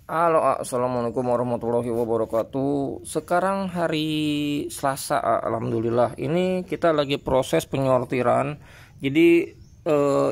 Halo, assalamualaikum warahmatullahi wabarakatuh. Sekarang hari Selasa, alhamdulillah. Ini kita lagi proses penyortiran. Jadi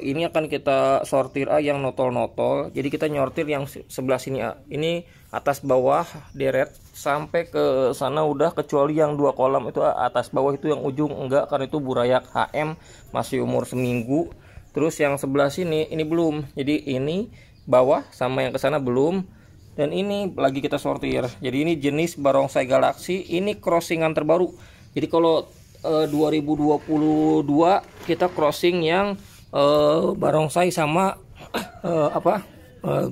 ini akan kita sortir yang notol-notol. Jadi kita nyortir yang sebelah sini Ini atas bawah deret sampai ke sana udah, kecuali yang dua kolam itu atas bawah itu yang ujung enggak, karena itu burayak HM masih umur seminggu. Terus yang sebelah sini ini belum. Jadi ini bawah sama yang ke sana belum. Dan ini lagi kita sortir. Jadi ini jenis barongsai galaksi, ini crossingan terbaru. Jadi kalau 2022 kita crossing yang barongsai sama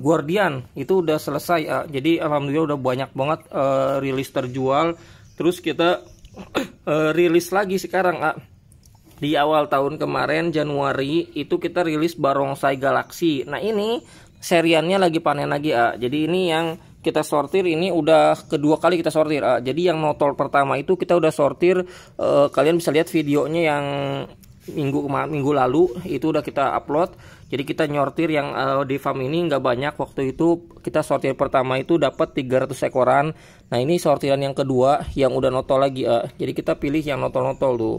Guardian itu udah selesai. Jadi alhamdulillah udah banyak banget rilis terjual. Terus kita rilis lagi sekarang di awal tahun kemarin Januari itu kita rilis barongsai galaksi. Nah ini seriannya lagi panen lagi Jadi ini yang kita sortir ini udah kedua kali kita sortir Jadi yang notol pertama itu kita udah sortir, kalian bisa lihat videonya yang minggu lalu itu udah kita upload. Jadi kita nyortir yang di farm ini nggak banyak. Waktu itu kita sortir pertama itu dapat 300 ekoran. Nah ini sortiran yang kedua yang udah notol lagi Jadi kita pilih yang notol-notol tuh.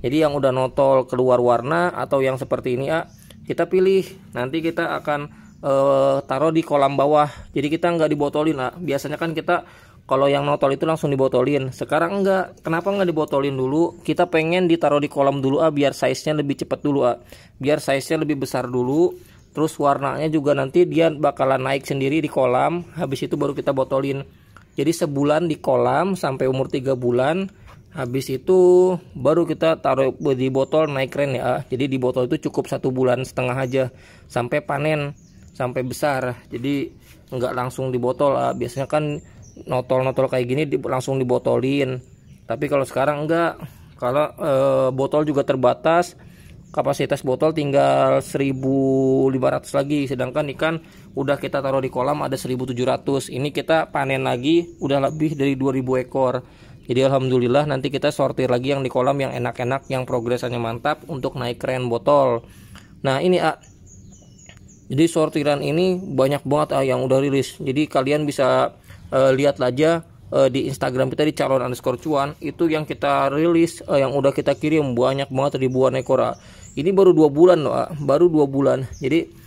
Jadi yang udah notol keluar warna atau yang seperti ini kita pilih. Nanti kita akan taruh di kolam bawah. Jadi kita nggak dibotolin Biasanya kan kita kalau yang notol itu langsung dibotolin. Sekarang enggak. Kenapa nggak dibotolin dulu? Kita pengen ditaruh di kolam dulu biar size-nya lebih cepat dulu Biar size-nya lebih besar dulu. Terus warnanya juga nanti dia bakalan naik sendiri di kolam. Habis itu baru kita botolin. Jadi sebulan di kolam sampai umur 3 bulan. Habis itu baru kita taruh di botol naik keren Jadi di botol itu cukup 1,5 bulan aja sampai panen, sampai besar. Jadi nggak langsung dibotol Biasanya kan notol-notol kayak gini langsung dibotolin. Tapi kalau sekarang enggak. Kalau botol juga terbatas. Kapasitas botol tinggal 1.500 lagi. Sedangkan ikan udah kita taruh di kolam ada 1.700. Ini kita panen lagi udah lebih dari 2.000 ekor. Jadi alhamdulillah nanti kita sortir lagi yang di kolam yang enak-enak, yang progresannya mantap untuk naik keren botol. Nah ini jadi sortiran ini banyak banget yang udah rilis. Jadi kalian bisa lihat aja di Instagram kita di calon_cuan itu yang kita rilis, yang udah kita kirim banyak banget, ribuan ekor Ini baru 2 bulan baru 2 bulan. Jadi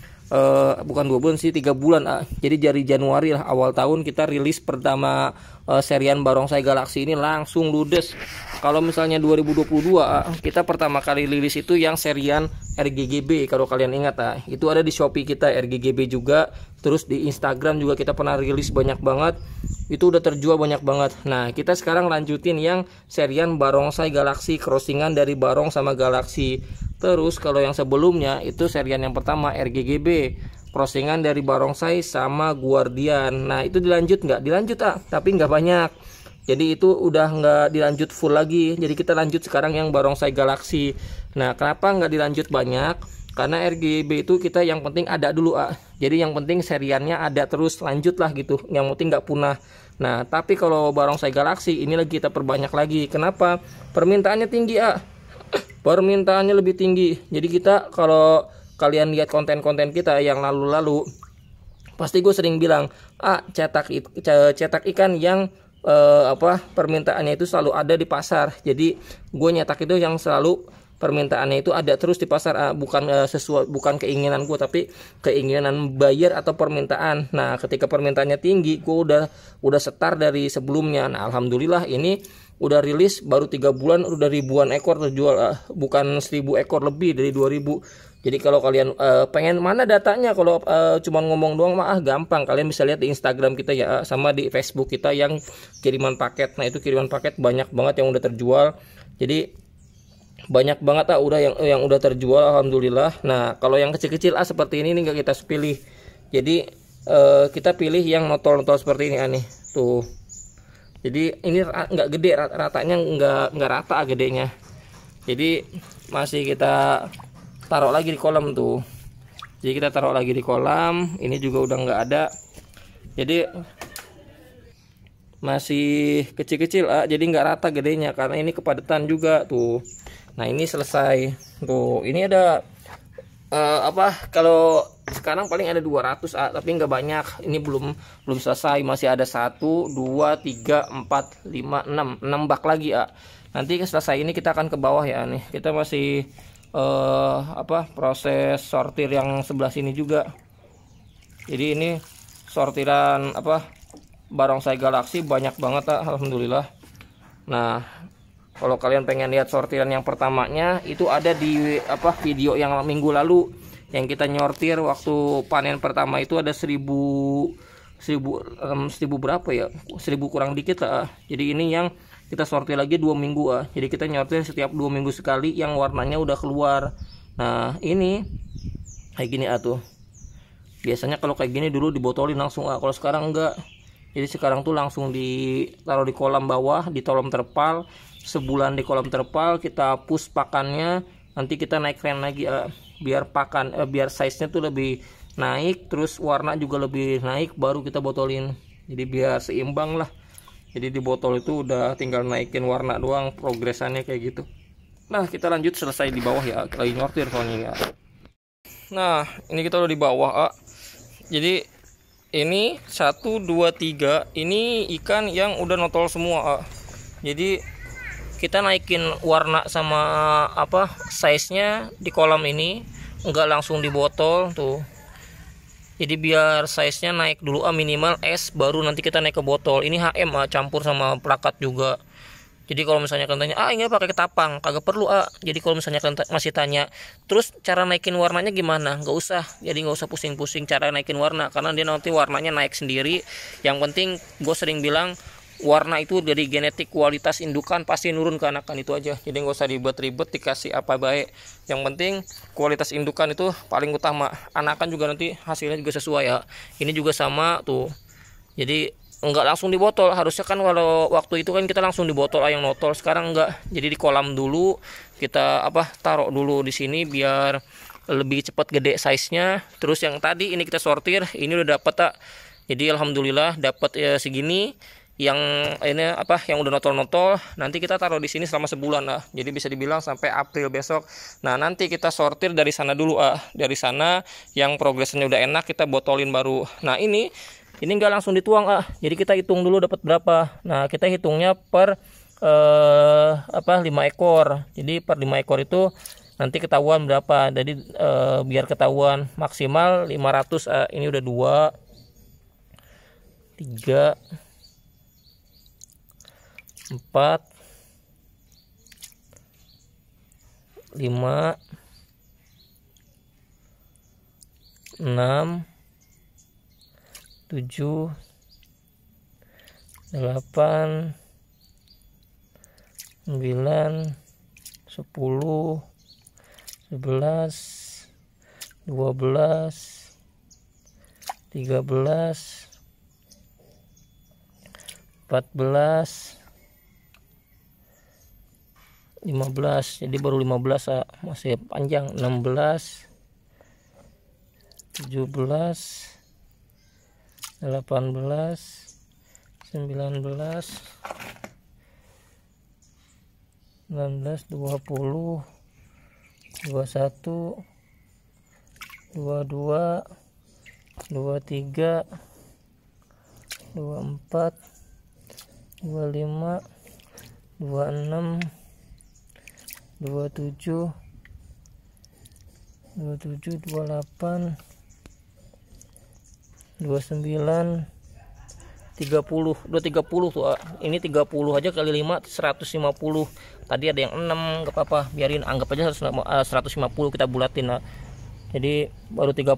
bukan 2 bulan sih, 3 bulan Jadi dari Januari lah, awal tahun kita rilis pertama serian barongsai galaksi ini langsung ludes. Kalau misalnya 2022 kita pertama kali rilis itu yang serian RGGB. Kalau kalian ingat itu ada di Shopee kita RGGB juga. Terus di Instagram juga kita pernah rilis banyak banget. Itu udah terjual banyak banget. Nah kita sekarang lanjutin yang serian barongsai galaksi, crossingan dari barong sama galaksi. Terus kalau yang sebelumnya itu serian yang pertama RGGB, crossingan dari barongsai sama Guardian. Nah itu dilanjut nggak? Dilanjut tapi nggak banyak. Jadi itu udah nggak dilanjut full lagi. Jadi kita lanjut sekarang yang barongsai galaksi. Nah kenapa nggak dilanjut banyak? Karena RGB itu kita yang penting ada dulu Jadi yang penting seriannya ada terus, lanjut lah gitu. Yang penting nggak punah. Nah tapi kalau barongsai galaksi ini lagi kita perbanyak lagi. Kenapa? Permintaannya tinggi Permintaannya lebih tinggi. Jadi kita kalau kalian lihat konten-konten kita yang lalu-lalu, pasti gue sering bilang cetak ikan yang permintaannya itu selalu ada di pasar. Jadi gue nyetak itu yang selalu permintaannya itu ada terus di pasar bukan sesuai, bukan keinginan gue, tapi keinginan buyer atau permintaan. Nah ketika permintaannya tinggi, gue udah setar dari sebelumnya. Nah alhamdulillah ini udah rilis baru 3 bulan udah ribuan ekor terjual, bukan 1.000 ekor, lebih dari 2.000. Jadi kalau kalian pengen mana datanya, kalau cuma ngomong doang gampang. Kalian bisa lihat di Instagram kita sama di Facebook kita yang kiriman paket. Nah itu kiriman paket banyak banget yang udah terjual. Jadi banyak banget udah yang udah terjual alhamdulillah. Nah kalau yang kecil-kecil seperti ini nggak kita pilih. Jadi kita pilih yang notol-notol seperti ini nih tuh. Jadi ini nggak gede, ratanya nggak rata gedenya. Jadi masih kita taruh lagi di kolam tuh. Jadi kita taruh lagi di kolam. Ini juga udah nggak ada. Jadi masih kecil-kecil jadi nggak rata gedenya karena ini kepadatan juga tuh. Nah ini selesai tuh. Ini ada Kalau sekarang paling ada 200 tapi nggak banyak. Ini belum selesai, masih ada 1 2 3 4 5 6 bak lagi nanti selesai ini kita akan ke bawah ya. Nih kita masih proses sortir yang sebelah sini juga. Jadi ini sortiran barongsai galaksi banyak banget alhamdulillah. Nah, kalau kalian pengen lihat sortiran yang pertamanya itu ada di video yang minggu lalu yang kita nyortir waktu panen pertama itu ada 1000 berapa ya, 1000 kurang dikit lah. Jadi ini yang kita sortir lagi 2 minggu jadi kita nyortir setiap 2 minggu sekali yang warnanya udah keluar. Nah ini kayak gini tuh. Biasanya kalau kayak gini dulu dibotolin langsung kalau sekarang enggak. Jadi sekarang tuh langsung ditaruh di kolam bawah, di kolom terpal. Sebulan di kolam terpal, kita push pakannya, nanti kita naik ren lagi biar biar size nya tuh lebih naik, terus warna juga lebih naik, baru kita botolin. Jadi biar seimbang lah. Jadi di botol itu udah tinggal naikin warna doang, progresannya kayak gitu. Nah kita lanjut, selesai di bawah ya, lagi nyortir soalnya ya. Nah ini kita udah di bawah jadi ini 1 2 3 ini ikan yang udah notol semua jadi kita naikin warna sama size nya di kolam ini, enggak langsung di botol tuh. Jadi biar size nya naik dulu minimal es, baru nanti kita naik ke botol. Ini HM campur sama plakat juga. Jadi kalau misalnya kalian tanya, ini pakai ketapang, kagak perlu Jadi kalau misalnya kalian masih tanya, terus cara naikin warnanya gimana? Nggak usah. Jadi nggak usah pusing-pusing cara naikin warna, karena dia nanti warnanya naik sendiri. Yang penting gue sering bilang, warna itu dari genetik, kualitas indukan pasti nurun ke anakan, itu aja. Jadi nggak usah ribet-ribet dikasih apa baik. Yang penting kualitas indukan itu paling utama. Anakan juga nanti hasilnya juga sesuai ya. Ini juga sama tuh. Jadi enggak langsung di botol. Harusnya kan kalau waktu itu kan kita langsung di botol yang notol. Sekarang enggak. Jadi di kolam dulu kita taruh dulu di sini biar lebih cepat gede size-nya. Terus yang tadi ini kita sortir, ini udah dapat Jadi alhamdulillah dapat segini. Yang ini yang udah notol-notol, nanti kita taruh di sini selama sebulan Jadi bisa dibilang sampai April besok. Nah nanti kita sortir dari sana dulu dari sana yang progresnya udah enak kita botolin baru. Nah ini nggak langsung dituang jadi kita hitung dulu dapat berapa. Nah kita hitungnya per 5 ekor. Jadi per 5 ekor itu nanti ketahuan berapa. Jadi biar ketahuan maksimal 500 ini udah 2 3 4 5 6 7 8 9 10 11 12 13 14 15. Jadi baru 15 masih panjang. 16 17 18 19 19 20 21 22 23 24 25 26 27 28 29 30 udah 30 tuh ini 30 aja kali 5 150. Tadi ada yang 6 nggak apa-apa, biarin, anggap aja 150 kita bulatin jadi baru 30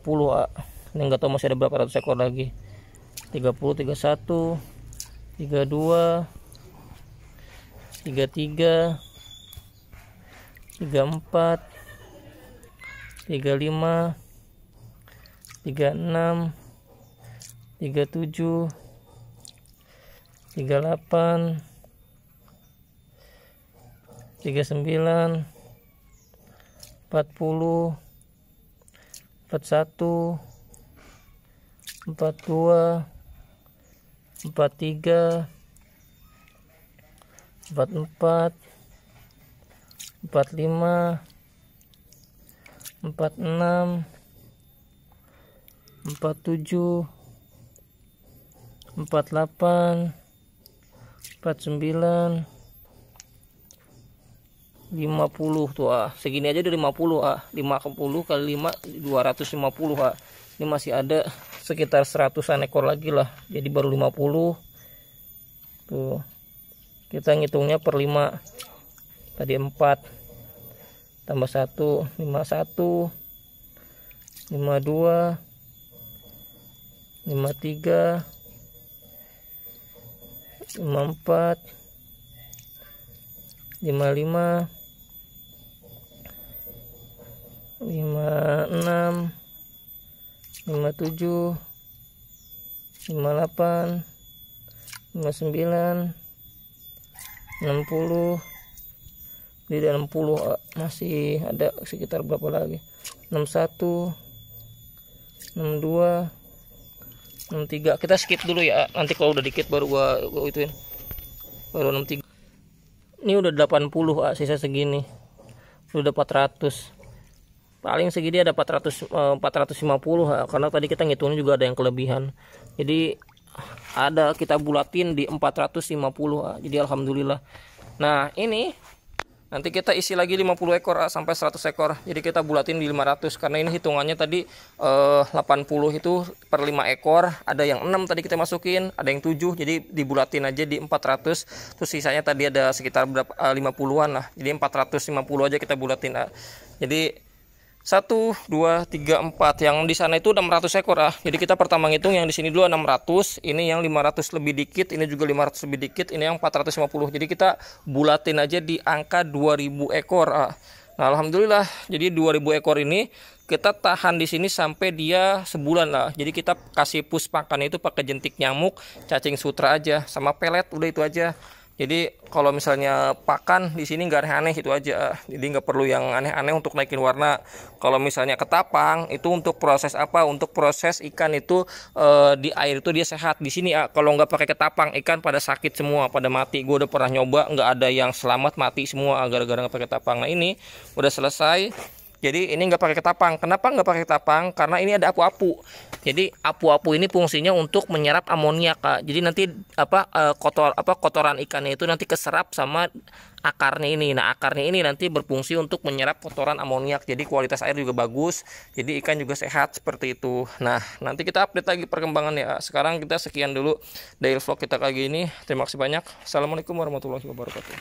ini nggak tahu masih ada berapa ratus ekor lagi. 30 31 32 33 34 35 36 37 38 39 40 41 42 43 44 45 46, 47, 48, 49, 50 tuh segini aja udah 50 50 kali 5 250 ini masih ada sekitar 100-an ekor lagi lah, jadi baru 50 tuh. Kita ngitungnya per 5 tadi 4 tambah 1 51 52 53 54 55 56 57 58 59 60. Di dalam 60 masih ada sekitar berapa lagi, 61 62 63. Kita skip dulu ya, nanti kalau udah dikit baru gua ituin, baru 63. Ini udah 80 sisa segini udah 400, paling segini ada 450 karena tadi kita ngitungnya juga ada yang kelebihan, jadi ada kita bulatin di 450 jadi alhamdulillah. Nah ini nanti kita isi lagi 50 ekor sampai 100 ekor. Jadi kita bulatin di 500 karena ini hitungannya tadi 80 itu per 5 ekor. Ada yang 6 tadi kita masukin, ada yang 7. Jadi dibulatin aja di 400. Terus sisanya tadi ada sekitar berapa 50-an lah. Jadi 450 aja kita bulatin. Jadi 1 2 3 4 yang di sana itu 600 ekor Jadi kita pertama ngitung yang di sini dulu 600, ini yang 500 lebih dikit, ini juga 500 lebih dikit, ini yang 450. Jadi kita bulatin aja di angka 2000 ekor Nah, alhamdulillah. Jadi 2000 ekor ini kita tahan di sini sampai dia sebulan lah. Jadi kita kasih pus pakan itu pakai jentik nyamuk, cacing sutra aja sama pelet, udah itu aja. Jadi kalau misalnya pakan di sini nggak aneh-aneh itu aja. Jadi nggak perlu yang aneh-aneh untuk naikin warna. Kalau misalnya ketapang itu untuk proses apa? Untuk proses ikan itu di air itu dia sehat. Di sini kalau nggak pakai ketapang ikan pada sakit semua, pada mati. Gue udah pernah nyoba, nggak ada yang selamat, mati semua gara-gara nggak pakai ketapang. Nah ini udah selesai. Jadi ini nggak pakai ketapang. Kenapa nggak pakai ketapang? Karena ini ada apu-apu. Jadi apu-apu ini fungsinya untuk menyerap amoniak. Jadi nanti kotoran ikannya itu nanti keserap sama akarnya ini. Nah akarnya ini nanti berfungsi untuk menyerap kotoran amoniak. Jadi kualitas air juga bagus. Jadi ikan juga sehat seperti itu. Nah nanti kita update lagi perkembangannya. Sekarang kita sekian dulu dari vlog kita kali ini. Terima kasih banyak. Assalamualaikum warahmatullahi wabarakatuh.